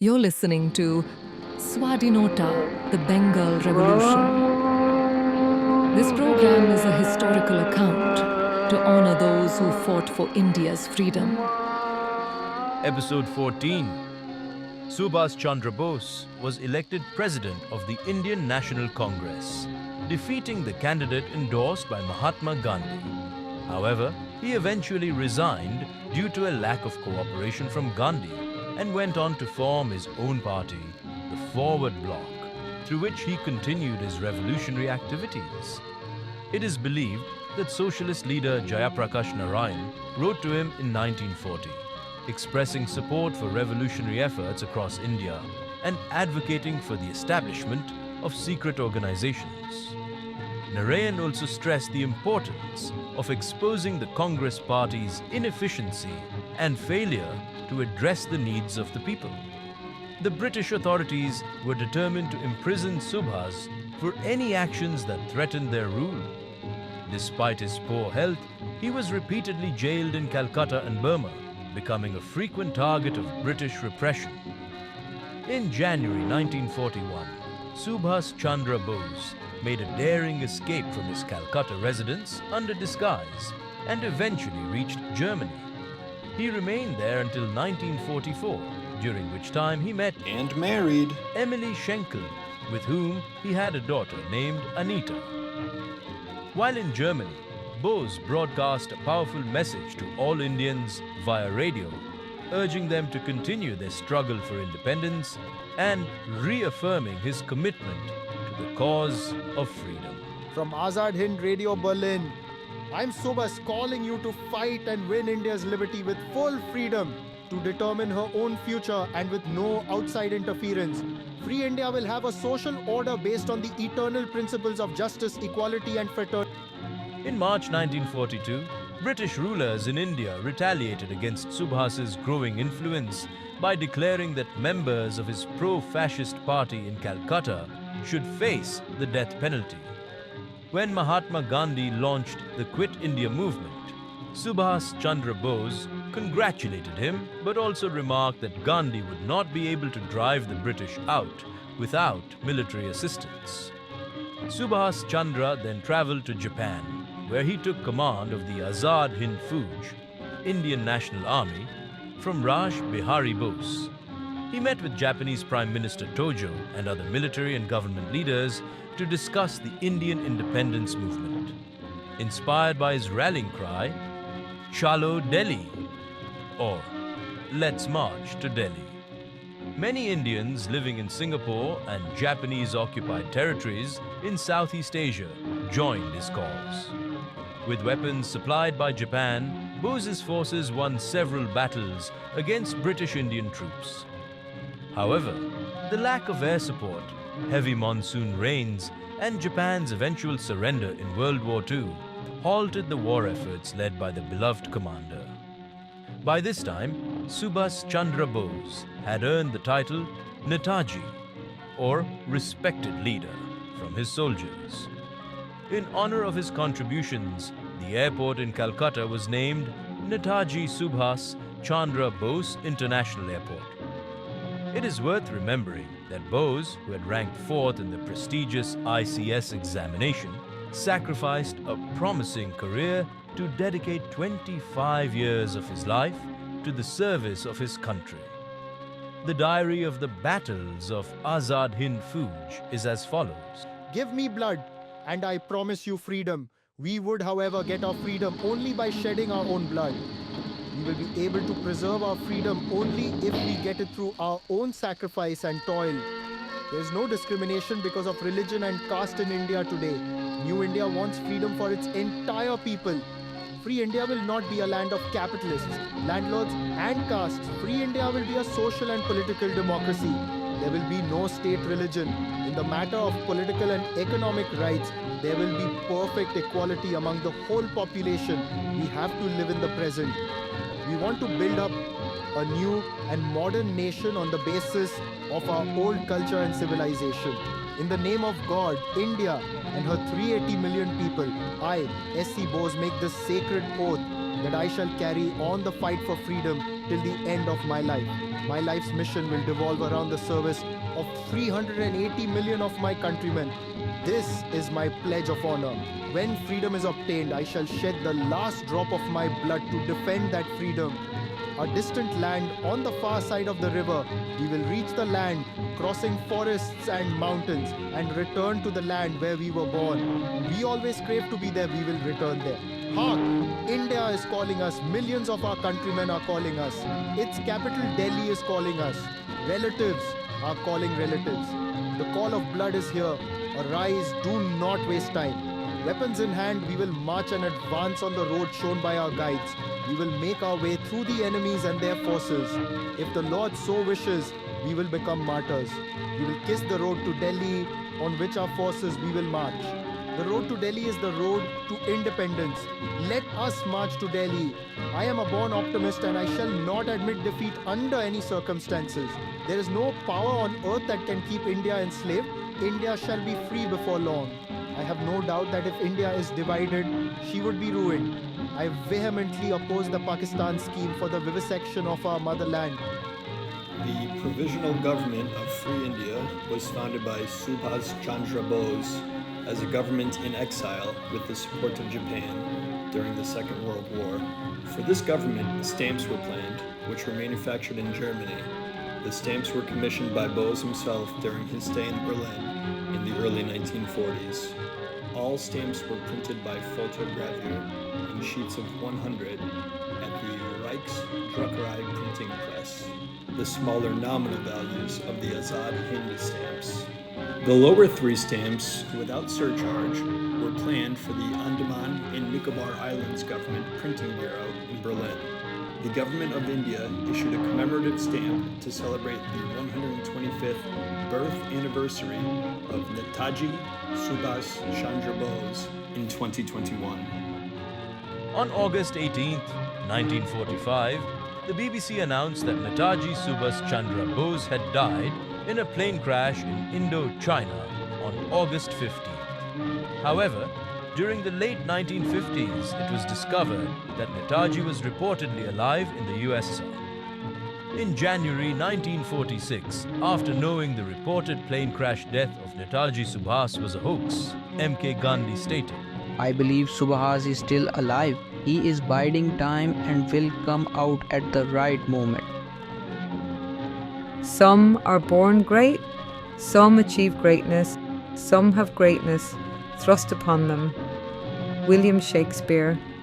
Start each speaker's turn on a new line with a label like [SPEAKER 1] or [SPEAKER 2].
[SPEAKER 1] You're listening to Swadhinota, the Bengal Revolution. This program is a historical account to honor those who fought for India's freedom.
[SPEAKER 2] Episode 14. Subhas Chandra Bose was elected president of the Indian National Congress, defeating the candidate endorsed by Mahatma Gandhi. However, he eventually resigned due to a lack of cooperation from Gandhi and went on to form his own party, the Forward Bloc, through which he continued his revolutionary activities. It is believed that socialist leader Jayaprakash Narayan wrote to him in 1940, expressing support for revolutionary efforts across India and advocating for the establishment of secret organizations. Narayan also stressed the importance of exposing the Congress Party's inefficiency and failure to address the needs of the people. The British authorities were determined to imprison Subhas for any actions that threatened their rule. Despite his poor health, he was repeatedly jailed in Calcutta and Burma, becoming a frequent target of British repression. In January 1941, Subhas Chandra Bose made a daring escape from his Calcutta residence under disguise and eventually reached Germany. He remained there until 1944, during which time he met
[SPEAKER 3] and married
[SPEAKER 2] Emily Schenkel, with whom he had a daughter named Anita. While in Germany, Bose broadcast a powerful message to all Indians via radio, urging them to continue their struggle for independence and reaffirming his commitment to the cause of freedom.
[SPEAKER 4] From Azad Hind Radio Berlin, I'm Subhas calling you to fight and win India's liberty with full freedom to determine her own future and with no outside interference. Free India will have a social order based on the eternal principles of justice, equality and fraternity.
[SPEAKER 2] In March 1942, British rulers in India retaliated against Subhas's growing influence by declaring that members of his pro-fascist party in Calcutta should face the death penalty. When Mahatma Gandhi launched the Quit India movement, Subhas Chandra Bose congratulated him but also remarked that Gandhi would not be able to drive the British out without military assistance. Subhas Chandra then travelled to Japan, where he took command of the Azad Hind Fauj, Indian National Army, from Raj Bihari Bose. He met with Japanese Prime Minister Tojo and other military and government leaders to discuss the Indian independence movement. Inspired by his rallying cry, Chalo Delhi, or Let's March to Delhi. Many Indians living in Singapore and Japanese-occupied territories in Southeast Asia joined his cause. With weapons supplied by Japan, Bose's forces won several battles against British Indian troops. However, the lack of air support, heavy monsoon rains, and Japan's eventual surrender in World War II halted the war efforts led by the beloved commander. By this time, Subhas Chandra Bose had earned the title Netaji, or Respected Leader, from his soldiers. In honor of his contributions, the airport in Calcutta was named Netaji Subhas Chandra Bose International Airport. It is worth remembering that Bose, who had ranked fourth in the prestigious ICS examination, sacrificed a promising career to dedicate 25 years of his life to the service of his country. The diary of the battles of Azad Hind Fauj is as follows.
[SPEAKER 4] Give me blood, and I promise you freedom. We would, however, get our freedom only by shedding our own blood. We will be able to preserve our freedom only if we get it through our own sacrifice and toil. There is no discrimination because of religion and caste in India today. New India wants freedom for its entire people. Free India will not be a land of capitalists, landlords and castes. Free India will be a social and political democracy. There will be no state religion. In the matter of political and economic rights, there will be perfect equality among the whole population. We have to live in the present. We want to build up a new and modern nation on the basis of our old culture and civilization. In the name of God, India and her 380 million people, I, S.C. Bose, make this sacred oath that I shall carry on the fight for freedom till the end of my life. My life's mission will devolve around the service of 380 million of my countrymen. This is my pledge of honor. When freedom is obtained, I shall shed the last drop of my blood to defend that freedom. A distant land on the far side of the river, we will reach the land, crossing forests and mountains, and return to the land where we were born. We always crave to be there, we will return there. Hark! India is calling us, millions of our countrymen are calling us. Its capital Delhi is calling us. Relatives are calling relatives. The call of blood is here. Arise, do not waste time. Weapons in hand, we will march and advance on the road shown by our guides. We will make our way through the enemies and their forces. If the Lord so wishes, we will become martyrs. We will kiss the road to Delhi, on which our forces we will march. The road to Delhi is the road to independence. Let us march to Delhi. I am a born optimist and I shall not admit defeat under any circumstances. There is no power on earth that can keep India enslaved. India shall be free before long. I have no doubt that if India is divided, she would be ruined. I vehemently oppose the Pakistan scheme for the vivisection of our motherland.
[SPEAKER 3] The Provisional Government of Free India was founded by Subhas Chandra Bose as a government in exile with the support of Japan during the Second World War. For this government, stamps were planned, which were manufactured in Germany. The stamps were commissioned by Bose himself during his stay in Berlin in the early 1940s. All stamps were printed by photogravure in sheets of 100 at the Reichsdruckerei printing press, the smaller nominal values of the Azad Hind stamps. The lower three stamps, without surcharge, were planned for the Andaman and Nicobar Islands Government Printing Bureau in Berlin. The Government of India issued a commemorative stamp to celebrate the 125th birth anniversary of Netaji Subhas Chandra Bose in 2021.
[SPEAKER 2] On August 18, 1945, the BBC announced that Netaji Subhas Chandra Bose had died in a plane crash in Indochina on August 15. However, during the late 1950s, it was discovered that Netaji was reportedly alive in the USSR. In January 1946, after knowing the reported plane crash death of Netaji Subhas was a hoax, M.K. Gandhi stated,
[SPEAKER 5] I believe Subhas is still alive. He is biding time and will come out at the right moment.
[SPEAKER 6] Some are born great, some achieve greatness, some have greatness thrust upon them. William Shakespeare,